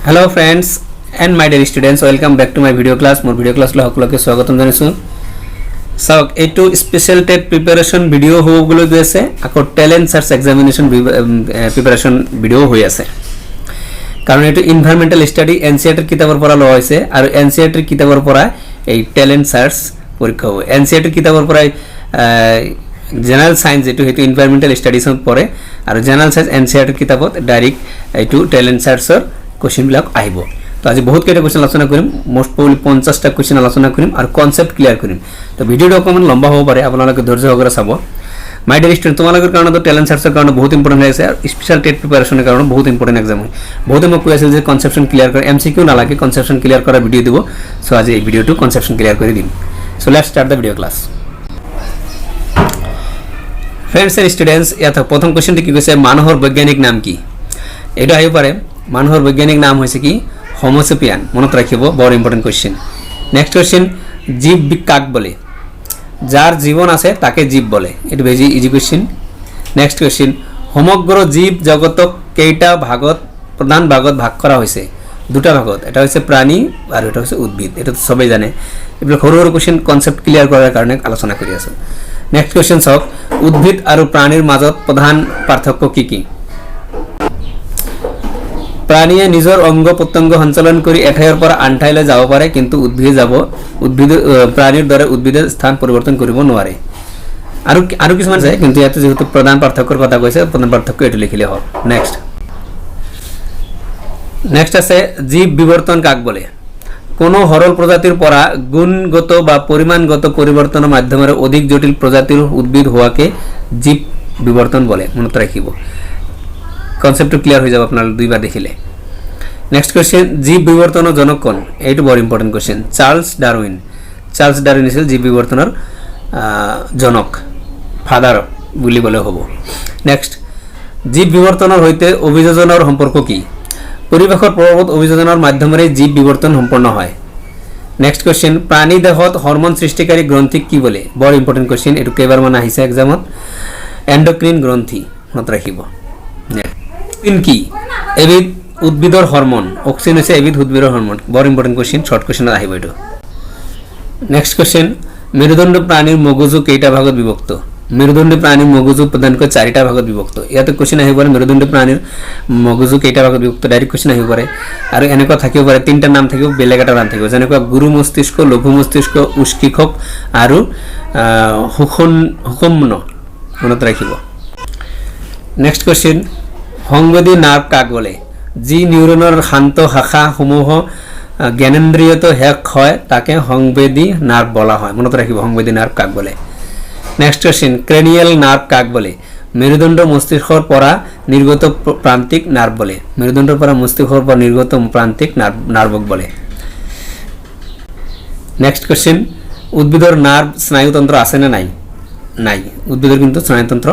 Hello friends and my dear students welcome back to my video class more video class সকলকে স্বাগতম জানাইছো সক এটো special TET preparation video হবলৈ গৈ আছে আকৌ talent search examination preparation video হৈ আছে কাৰণ এটো এনভায়ৰনমেন্টাল স্টাডি এনসিইআৰটি কিতাবৰ পৰা লোৱা হৈছে আৰু এনসিইআৰটি কিতাবৰ পৰা এই ট্যালেন্ট সাৰ্চ পৰীক্ষা হ'ব এনসিইআৰটি কিতাবৰ পৰা জেনাৰেল সায়েন্স যেটো হেতু এনভায়ৰনমেন্টাল স্টাডিজত পৰে আৰু জেনাৰেল সায়েন্স এনসিইআৰটি কিতাবত ডাইৰেক্ট এটো ট্যালেন্ট সাৰ্চৰ কোশ্চেন বিলাক আহিব তো আজি বহুত কেইটা কোশ্চেন আলোচনা কৰিম মোস্ট প্ৰবলি 50টা কোশ্চেন আলোচনা কৰিম আৰু কনসেপ্ট ক্লিয়াৰ কৰিম তো ভিডিওটো অকমান লম্বা হ'ব পাৰে আপোনালোকে ধৈৰ্য সহকাৰে চাব মাই ডিয়াৰ স্টুডেন্ট তোমালোকৰ কাৰণে তো ট্যালেন্ট সাৰ্চৰ কাৰণে বহুত ইম্পৰ্টেন্ট আছে আৰু স্পেশাল টেট প্ৰিপাৰেচনৰ কাৰণে বহুত ইম্পৰ্টেন্ট এক্সাম হয় বহুতে মোক কৈ আছিল যে কনসেপশন ক্লিয়াৰ কৰে এমসিকিউ নালাগে কনসেপশন ক্লিয়াৰ কৰা ভিডিও দিব সো আজি এই ভিডিওটো কনসেপশন ক্লিয়াৰ কৰি দিম so let's start the video class friends and students ইয়াত প্ৰথম কোশ্চেনটো কি কৈছে মানুহৰ বৈজ্ঞানিক নাম কি এটা আহিব পাৰে মানুহৰ বৈজ্ঞানিক নাম হৈছে কি হোমোসেপিয়ান মনত ৰাখিব বৰ ইম্পৰ্টেন্ট কোশ্চেন নেক্সট কোশ্চেন জীব কাক বলে যার জীবন আছে তাকে জীব বলে এটা বেজি ইজি কোশ্চেন নেক্সট কোশ্চেন সমগ্র জীব জগতক কেইটা ভাগত প্রধান ভাগত ভাগ করা হয়েছে দুটা ভাগত এটা হচ্ছে প্রাণী আর এটা হচ্ছে উদ্ভিদ এটা তো সবাই জানে এগুলো সৰু সৰু কোশ্চেন কনসেপ্ট ক্লিয়াৰ কৰাৰ কাৰণে আলোচনা কৰি আছো নেক্সট কোশ্চেন সব উদ্ভিদ আৰ প্ৰাণীৰ মাজত প্ৰধান পাৰ্থক্য কি কি প্ৰাণীয়ে নিজৰ অঙ্গ প্ৰত্যঙ্গ সঞ্চালন কৰি এঠাইৰ পৰা আন ঠাইলৈ যাব পাৰে কিন্তু উদ্ভিদ প্ৰাণীৰ দৰে উদ্ভিদে স্থান পৰিৱৰ্তন কৰিব নোৱাৰে আৰু কিছুমান আছে কিন্তু ইয়াতে যেহেতু প্ৰধান পাৰ্থক্যৰ কথা কৈছে প্ৰধান পাৰ্থক্য এটো লিখিলে হ'ব নেক্সট আছে জীব বিবৰ্তন কাক বলে কোনো সৰল প্ৰজাতিৰ পৰা গুণগত বা পরিমাণগত পরিবর্তনের মাধ্যমে অধিক জটিল প্রজাতির উদ্ভিদ হওয়াকে জীব বিবর্তন বলে মনত রাখিব কনসেপ্ট ক্লিয়ার হয়ে যাব আপনারা দুইবার দেখিলে নেক্সট কোশ্চেন জীব বিবর্তনের জনক কোন এইটো বড় ইম্পর্টেন্ট কোশ্চেন চার্লস ডারউইন ছিল জীব বিবর্তনের জনক ফাদার বুলি বলে হবো নেক্সট জীব বিবর্তনের হইতে অভিযোজনের সম্পর্ক কি পৰিবেশৰ প্ৰভাৱত অভিযোজনৰ মাধ্যমেৰে জীব বিবৰ্তন সম্পন্ন হয় নেক্সট কোশ্চেন প্ৰাণী দেহত হৰমন সৃষ্টিকাৰী গ্ৰন্থিক কি বলে বৰ ইম্পৰ্টেন্ট কোশ্চেন এটো কেইবাৰ মান আহিছে এক্সামত এন্ডোক্ৰিন গ্ৰন্থি মনত ৰাখিব অক্সিন কি এবিধ উদ্ভিদৰ হৰমন অক্সিন হৈছে এবিধ উদ্ভিদৰ হৰমন বৰ ইম্পৰ্টেন্ট কোশ্চেন শৰ্ট কোশ্চেনত আহিব এটো নেক্সট কোশ্চেন মেৰুদণ্ড প্ৰাণীৰ মগজু কেইটা ভাগত বিভক্ত মেৰুদণ্ডী প্ৰাণীৰ মগজু প্ৰধানকৈ চাৰিটা ভাগত বিভক্ত ইয়াতে কোশ্চেন আহিব পাৰে মেৰুদণ্ডী প্ৰাণীৰ মগজু কেইটা ভাগত বিভক্ত ডাইৰেক্ট কোশ্চেন আহিব পাৰে আৰু এনেকুৱা থাকিব পাৰে তিনটা নাম থাকিব বেলেগ এটা নাম থাকিব যেনেকুৱা গুৰু মস্তিষ্ক লঘু মস্তিষ্ক উষ্কিকক আৰু হুকম্ন মনত ৰাখিব নেক্সট কোশ্চেন সংবেদী নাৰ্ভ কাক বলে যি নিউৰনৰ শান্ত শাখা সমূহ জ্ঞানেন্দ্ৰিয়ত শেষ হয় তাকে সংবেদী নাৰ্ভ বলা হয় মনত ৰাখিব সংবেদী নাৰ্ভ কাক বলে নেক্সট কোশ্চেন ক্ৰেনিয়াল নাৰ্ভ কাক বলে মেৰুদণ্ড মস্তিষ্কৰ পৰা নিৰ্গত প্ৰান্তিক নাৰ্ভ বলে মেৰুদণ্ডৰ পৰা মস্তিষ্কৰ পৰা নিৰ্গত প্ৰান্তিক নাৰ্ভক বলে নেক্সট কোশ্চেন উদ্ভিদৰ নাৰ্ভ স্নায়ুতন্ত্ৰ আছে না নাই উদ্ভিদৰ কিন্তু স্নায়ুতন্ত্ৰ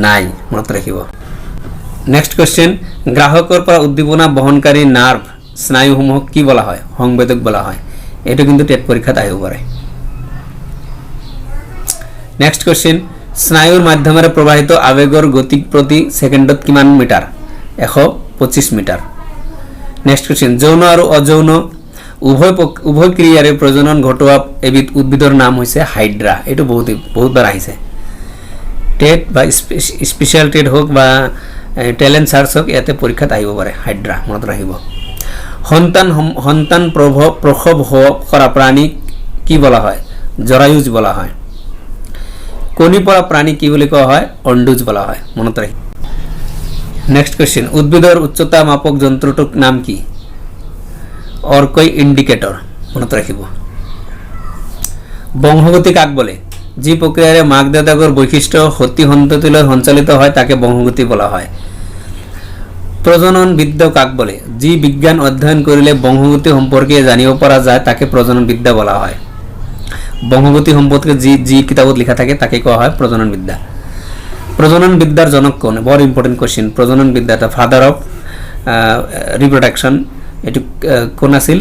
নাই মনত ৰাখিব নেক্সট কোশ্চেন গ্ৰাহকৰ পৰা উদ্দীপনা বহনকাৰী নার্ভ স্নায়ুসমূহক কি বলা হয় সংবেদক বলা হয় এটো কিন্তু টেট পৰীক্ষাত আহিব পাৰে নেক্সট কোশ্চেন স্নায়ুৰ মাধ্যমেৰে প্ৰবাহিত আবেগৰ গতি প্ৰতি সেকেন্ডত কিমান মিটাৰ 125 মিটাৰ নেক্সট কোশ্চেন যৌন আৰু অযৌন উভয় ক্ৰিয়াৰে প্ৰজনন ঘটোৱা এবিধ উদ্ভিদৰ নাম হৈছে হাইড্ৰা এটো বহুতবাৰ আহিছে টেট বা স্পেশাল টেট হোক বা ট্যালেন্ট সাৰ্চ হোক ইয়াতে পৰীক্ষাত আহিব পাৰে হাইড্ৰা মনত ৰাখিব সন্তান প্ৰসৱ কৰা প্ৰাণী কি বলা হয় জৰায়ুজ বলা হয় কণী পৰা প্ৰাণী কি বুলি কোৱা হয় অণ্ডুজ বলা হয় মনত ৰাখিব নেক্সট কোশ্চেন উদ্ভিদৰ উচ্চতা মাপক যন্ত্ৰটোৰ নাম কি অৰ্কই ইন্ডিকেটৰ মনত ৰাখিব বংশগতি কাক বলে যি প্ৰক্ৰিয়াৰে মাক দেউতাকৰ বৈশিষ্ট্য সতি সন্ততিলৈ সঞ্চালিত হয় তাকে বংশগতি বলা হয় প্ৰজনন বিদ্যা কাক বলে যি বিজ্ঞান অধ্যয়ন কৰিলে বংশগতি সম্পৰ্কে জানিব পৰা যায় তাকে প্ৰজনন বিদ্যা বলা হয় বংশগতি সম্পৰ্কে যি কিতাবত লিখা থাকে তাকে কোৱা হয় প্ৰজনন বিদ্যা প্ৰজনন বিদ্যাৰ জনক কোন বৰ ইম্পৰ্টেন্ট কোশ্চেন প্ৰজনন বিদ্যা দা ফাদাৰ অফ ৰিপ্ৰোডাকশন এটু কোন আছিল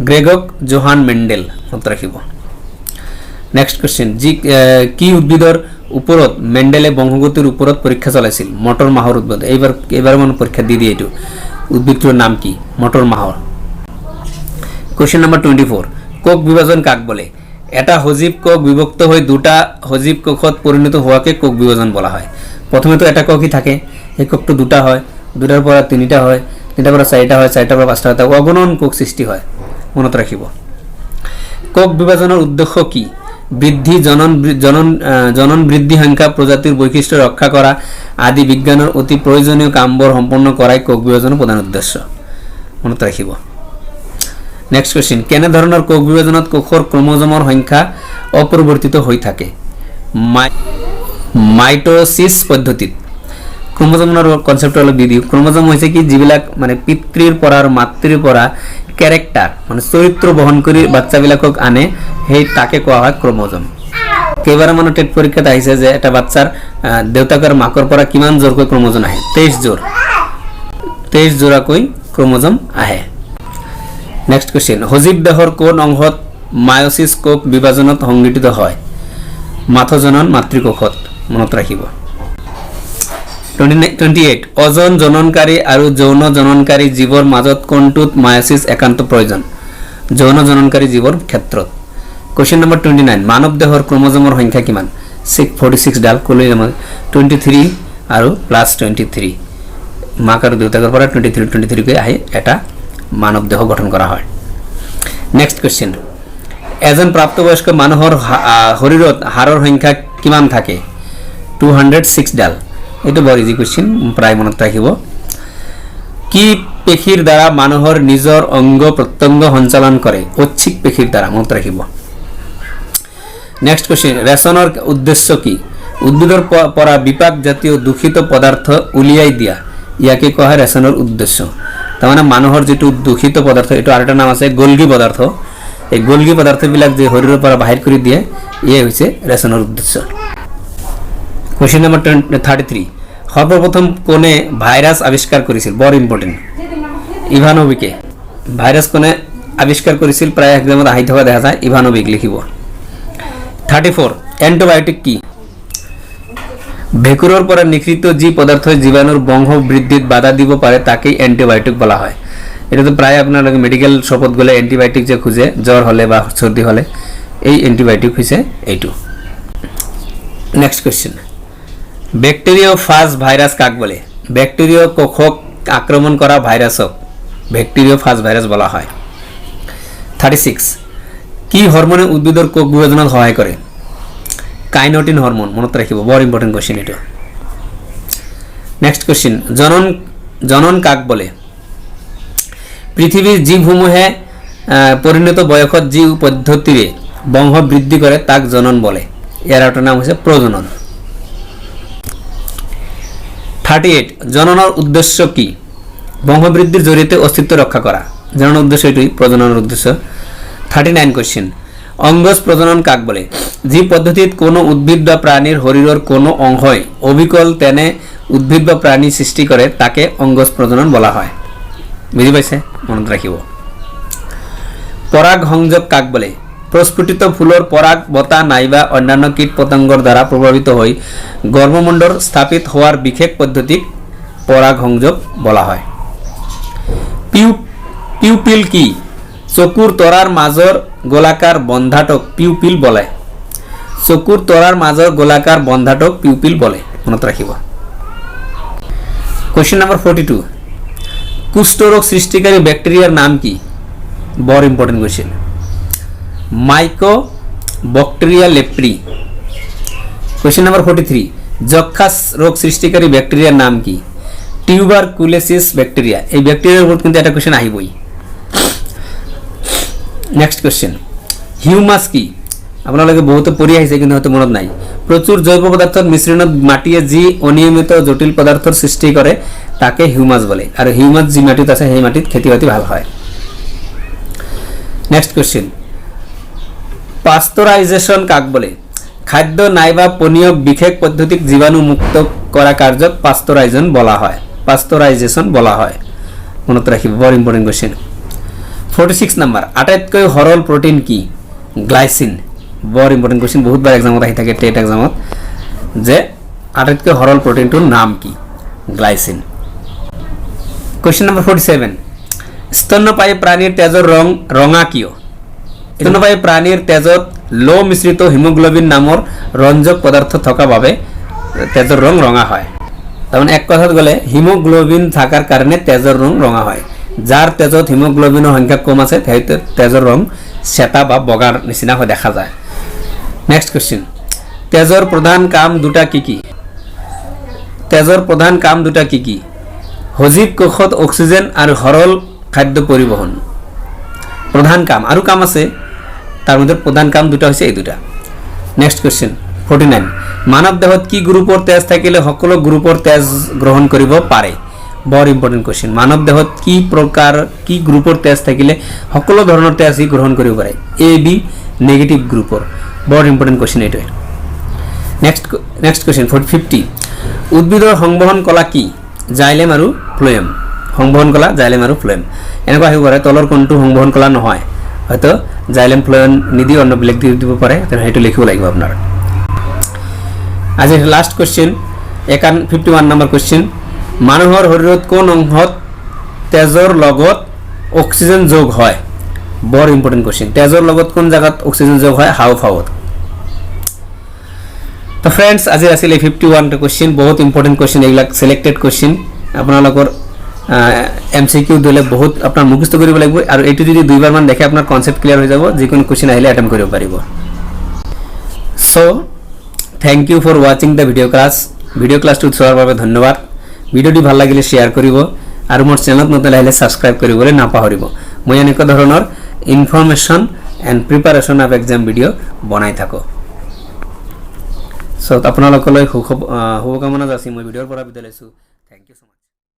গ্ৰেগক জোহান মেন্ডেল মনত ৰাখিব নেক্সট কোশ্চেন কি উদ্ভিদৰ ওপৰত মেন্ডেলে বংশগতিৰ ওপৰত পৰীক্ষা চলাইছিল মটৰ মাহৰ উদ্ভিদ এইবাৰ মান পৰীক্ষা দি দিয়ে এটু উদ্ভিদটিৰ নাম কি? মটৰ মাহৰ। কোশ্চেন নাম্বাৰ 24, কোষ বিভাজন কাক বলে? এটা সজীৱ কোষ বিভক্ত হৈ দুটা সজীৱ কোষত পৰিণত হওয়াকে কোষ বিভাজন বলা হয়। প্ৰথমে তো এটা কোষই থাকে, এই কোষটো দুটা হয়, দুটাৰ পৰা তিনিটা হয়, তিনিটাৰ পৰা চাৰিটা হয়, চাৰিটাৰ পৰা পাঁচটা হয়, অগণন কোষ সৃষ্টি হয়। মনত রাখিব। কোষ বিভাজনের উদ্দেশ্য কি? বৃদ্ধি, জনন বৃদ্ধি, সংখ্যা, প্রজাতির বৈশিষ্ট্য রক্ষা করা আদি বিজ্ঞানের অতি প্রয়োজনীয় কামবোৰ সম্পন্ন কৰাই কোষ বিভাজনেৰ প্ৰধান উদ্দেশ্য। মনত ৰাখিব। নেক্সট কোশ্চেন, কেনে ধৰণৰ কোষ বিভাজনত কোষৰ ক্ৰোমোজোমৰ সংখ্যা অপৰিৱৰ্তিত হৈ থাকে? মাইটোসিস পদ্ধতিত। ক্ৰোমোজোমৰ কনসেপ্ট অলপ দি দিওঁ। ক্ৰোমোজোম হৈছে কি, যিবিলাক মানে পিতৃৰ পৰা আৰু মাতৃৰ পৰা ক্যাৰেক্টাৰ মানে চৰিত্ৰ বহন কৰি বাচ্চাবিলাকক আনে, সেই তাকে কোৱা হয় ক্ৰোমোজোম। কেইবাৰ মানে টেট পৰীক্ষাত আহিছে যে এটা বাচ্চাৰ দেউতাক আৰু মাকৰ পৰা কিমান জোৰকৈ ক্ৰোমোজোম আহে? 23 জোৰাকৈ ক্ৰোমোজোম আহে। নেক্সট কোশ্চেন, সজীৱ দেহৰ কোন অংশত মায়োসিস কোষ বিভাজনত সংঘটিত হয়? মাথজনন মাতৃকোষত। মনত ৰাখিব। 28, অজন জননকাৰী আৰু যৌন জননকাৰী জীৱৰ মাজত কোনটোত মায়োসিস একান্ত প্ৰয়োজন? যৌন জননকাৰী জীৱৰ ক্ষেত্ৰত। কোশ্চেন নম্বৰ 29, মানৱ দেহৰ ক্ৰোমোজোমৰ সংখ্যা কিমান? 46 ডাল। ক'লোৱে মই 23 আৰু প্লাছ 23, মাক আৰু দেউতাকৰ পৰা 23 কৈ আহি এটা মানৱ দেহ গঠন কৰা হয়। নেক্সট কোশ্চেন, এজন প্ৰাপ্তবয়স্ক মানুহৰ শৰীৰত হাড়ৰ সংখ্যা কিমান থাকে? 206 ডাল। এইটো বৰ ইজি কোশ্চেন, প্ৰায় মনত ৰাখিব। কি পেশীৰ দ্বাৰা মানুহৰ নিজৰ অংগ প্ৰত্যংগ সঞ্চালন কৰে? ঐচ্ছিক পেশীৰ দ্বাৰা। মনত ৰাখিব। নেক্সট কোশ্চেন, ৰেচনৰ উদ্দেশ্য কি? উদ্ভিদৰ পৰা বিপাক জাতীয় দূষিত পদাৰ্থ উলিয়াই দিয়া, ইয়াকে কোৱা হয় ৰেচনৰ উদ্দেশ্য। তাৰমানে মানুহৰ যিটো দূষিত পদাৰ্থ, এইটো আৰু এটা নাম আছে গলগি পদাৰ্থ, এই গলগি পদাৰ্থবিলাক যে শৰীৰৰ পৰা বাহিৰ কৰি দিয়ে, ইয়ে হৈছে ৰেচনৰ উদ্দেশ্য। কোশ্চেন নম্বৰ 33, সৰ্বপ্ৰথম কোনে ভাইৰাছ আৱিষ্কাৰ কৰিছিল? বৰ ইম্পৰ্টেণ্ট, ইভানোভিকে। ভাইৰাছ কোনে আৱিষ্কাৰ কৰিছিল? প্ৰায় এক্সামত আহি থকা দেখা যায়, ইভানোভিক লিখিব। 34, এণ্টিবায়টিক কি? ভেঁকুৰৰ পৰা নিঃসৃত যি পদাৰ্থই জীৱাণুৰ বংশ বৃদ্ধিত বাধা দিব পাৰে তাকেই এণ্টিবায়টিক বলা হয়। এটাতো প্ৰায় আপোনালোকে মেডিকেল শ্বপত গ'লে এণ্টিবায়টিক যে খোজে জ্বৰ হ'লে বা চৰ্দি হ'লে, এই এণ্টিবায়টিক হৈছে এইটো। নেক্সট কোশ্চেন, ব্যাকটেরিওফাজ ভাইরাস কাক বলে? ব্যাকটেরিয় কোষক আক্রমণ করা ভাইরাসক ব্যাকটেরিওফাজ ভাইরাস বলা হয়। 36, কি হরমোনে উদ্ভিদৰ কোষ বিভাজনত সহায় কৰে? Kinetin hormone. মনত ৰাখিব, বৰ ইম্পৰ্টেণ্ট কোশ্চেন এইটো। নেক্সট কোশ্চেন, জনন কাক বলে? পৃথিৱীৰ জীৱসমূহে পৰিণত বয়সত যি পদ্ধতিৰে বংশ বৃদ্ধি কৰে তাক জনন বলে। ইয়াৰ এটা নাম হৈছে প্ৰজনন। 38, জননৰ উদ্দেশ্য কি? বংশবৃদ্ধিৰ জৰিয়তে অস্তিত্ব ৰক্ষা কৰা। জননৰ উদ্দেশ্য এটাই, প্রজননের উদ্দেশ্য। 39 কোশ্চেন, অঙ্গজ প্রজনন কাক বলে? যি পদ্ধতিত কোনো উদ্ভিদ বা প্রাণীর শরীরের কোনো অংশই অবিকল তেনে উদ্ভিদ বা প্রাণী সৃষ্টি করে তাকে অঙ্গজ প্রজনন বলা হয়। বুঝি পাইছে? মনত রাখিব। পরাগ সংযোগ কাক বলে? প্রস্ফুটিত ফুলৰ পৰাগ বতা নাইবা অন্যান্য কীট পতঙ্গৰ দ্বাৰা প্ৰভাবিত হৈ গৰ্ভমণ্ডল স্থাপিত হওয়াৰ বিশেষ পদ্ধতিক পৰাগ সংযোগ বলা হয়। পিউপিল কি? চকুৰ তৰাৰ মাজৰ গোলাকাৰ বন্ধাটক পিউপিল বলে। চকুৰ তৰাৰ মাজৰ গোলাকাৰ বন্ধাটক পিউপিল বলে। মনত ৰাখিব। কোশ্চেন নাম্বাৰ 42, কুষ্ঠৰোগ সৃষ্টিকাৰী ব্যাকটেৰিয়াৰ নাম কি? বৰ important question. Mycobacteria leprae. Question number 43, যক্ষা রোগ সৃষ্টিকারী ব্যাকটেরিয়ার নাম কি? Tuberculosis bacteria. এই ব্যাকটেরিয়ার উপর কিন্তু একটা কোশ্চেন আহিবই। নেক্সট কোশ্চেন, হিউমাস কি? আপোনালোকে বহুত পঢ়ি আহিছে কিন্তু হয়তো মনত নাই। প্রচুর জৈব পদাৰ্থৰ মিশ্ৰণত মাটিয়ে যি অনিয়মিত জটিল পদাৰ্থৰ সৃষ্টি কৰে তাকে হিউমাস বলে। আর হিউমাস যি মাটিত আছে সেই মাটিত খেতি বাতি ভাল হয়। নেক্সট কোশ্চেন, পাস্তুরাইজেশন কাক বলে? খাদ্য নাইবা পানীয়ক বিশেষ পদ্ধতিক জীবাণু মুক্ত করা কার্যক পাস্তুরাইজেশন বলা হয়। পাস্তুরাইজেশন বলা হয়। মনত রাখিব, বৰ ইম্পৰ্টেন্ট কোশ্চেন। 46 নাম্বাৰ, আটাইতকৈ সৰল প্ৰোটিন কি? গ্লাইসিন। বৰ ইম্পৰ্টেন্ট কোশ্চেন, বহুতবাৰ এক্সামত আহি থাকে টেট এক্সামত, যে আটাইতকৈ সৰল প্ৰোটিনটোৰ নাম কি? গ্লাইসিন। Question number 47. স্তন্যপায়ী প্ৰাণীৰ তেজৰ ৰং ৰঙা কিয়? স্তন্যপায়ী প্ৰাণীৰ তেজত লো মিশ্ৰিত হিমোগ্লোবিন নামৰ ৰঞ্জক পদাৰ্থ থকা বাবে তেজৰ ৰং ৰঙা হয়। তাৰমানে এক কথাত গ'লে হিমোগ্লোবিন থাকাৰ কাৰণে তেজৰ ৰং ৰঙা হয়। যাৰ তেজত হিমোগ্লোবিনৰ সংখ্যা কম আছে সেই তেজৰ ৰং চেতা বা বগাৰ নিচিনা হৈ দেখা যায়। নেক্সট কোৱেশ্চন, তেজৰ প্ৰধান কাম দুটা কি কি? তেজৰ প্ৰধান কাম দুটা কি কি? সজীৱ কোষত অক্সিজেন আৰু সৰল খাদ্য পৰিবহন প্ৰধান কাম, আৰু কাম আছে, তাৰ মধ্যে প্ৰধান কাম দুটা হৈছে এই দুটা। নেক্সট কোৱেশ্চন 49, মানৱ দেহত কি গ্ৰুপৰ তেজ থাকিলে সকলো গ্ৰুপৰ তেজ গ্ৰহণ কৰিব পাৰে? বৰ ইম্পৰ্টেণ্ট কোৱেশ্চন। মানৱ দেহত কি গ্ৰুপৰ তেজ থাকিলে সকলো ধৰণৰ তেজ ই গ্ৰহণ কৰিব পাৰে? এ বি নেগেটিভ গ্ৰুপৰ। বৰ ইম্পৰ্টেণ্ট কোৱেশ্চন এইটোৱে। নেক্সট কোৱেশ্চন 50, উদ্ভিদৰ সংবহন কলা কি? জাইলেম আৰু ফ্লোয়েম। সংবহন কলা জাইলেম আৰু ফ্লোয়েম। এনেকুৱা আহিব পাৰে তলৰ কোনটো সংবহন কলা নহয়, হয়তো জাইলেম ফ্লোয়েম নিদি অন্য বেলেগ দিব পাৰে, তেনে সেইটো লিখিব লাগিব আপোনাৰ। আজি লাষ্ট কোৱেশ্চন 51 নম্বৰ কোৱেশ্চন, মানুহৰ শৰীৰত কোন অংশত তেজৰ লগত অক্সিজেন যোগ হয়? বৰ ইম্পৰ্টেণ্ট কোৱেশ্চন। তেজৰ লগত কোন জায়গাত অক্সিজেন যোগ হয়? হাওঁফাওত। তো ফ্ৰেণ্ডছ, আজি আছিল এই 51টা কোৱেশ্চন, বহুত ইম্পৰ্টেণ্ট কোৱেশ্চন, এইবিলাক চিলেক্টেড কোৱেশ্চন। আপোনালোকৰ MCQ দিলে বহুত আপোনাৰ মুখস্থ কৰিব লাগিব, আৰু এইটো যদি দুইবাৰমান দেখে আপোনাৰ কনচেপ্ট ক্লিয়াৰ হৈ যাব, যিকোনো কোৱেশ্চন আহিলে এটেম্প কৰিব পাৰিব। সো থেংক ইউ ফৰ ৱাচিং দ্য ভিডিঅ' ক্লাছ। ভিডিঅ' ক্লাছটো চোৱাৰ বাবে ধন্যবাদ। ভিডিঅ'টি ভাল লাগিলে শ্বেয়াৰ কৰিব, আৰু মোৰ চেনেলত নতুন আহিলে ছাবস্ক্ৰাইব কৰিবলৈ নাপাহৰিব। মই এনেকুৱা ধৰণৰ information and preparation of exam video' বনাই থাকোঁ। সো আপোনালোকলৈ শুভকামনা যাচি মই ভিডিঅ'ৰ পৰা বিদায় লৈছোঁ। Thank U.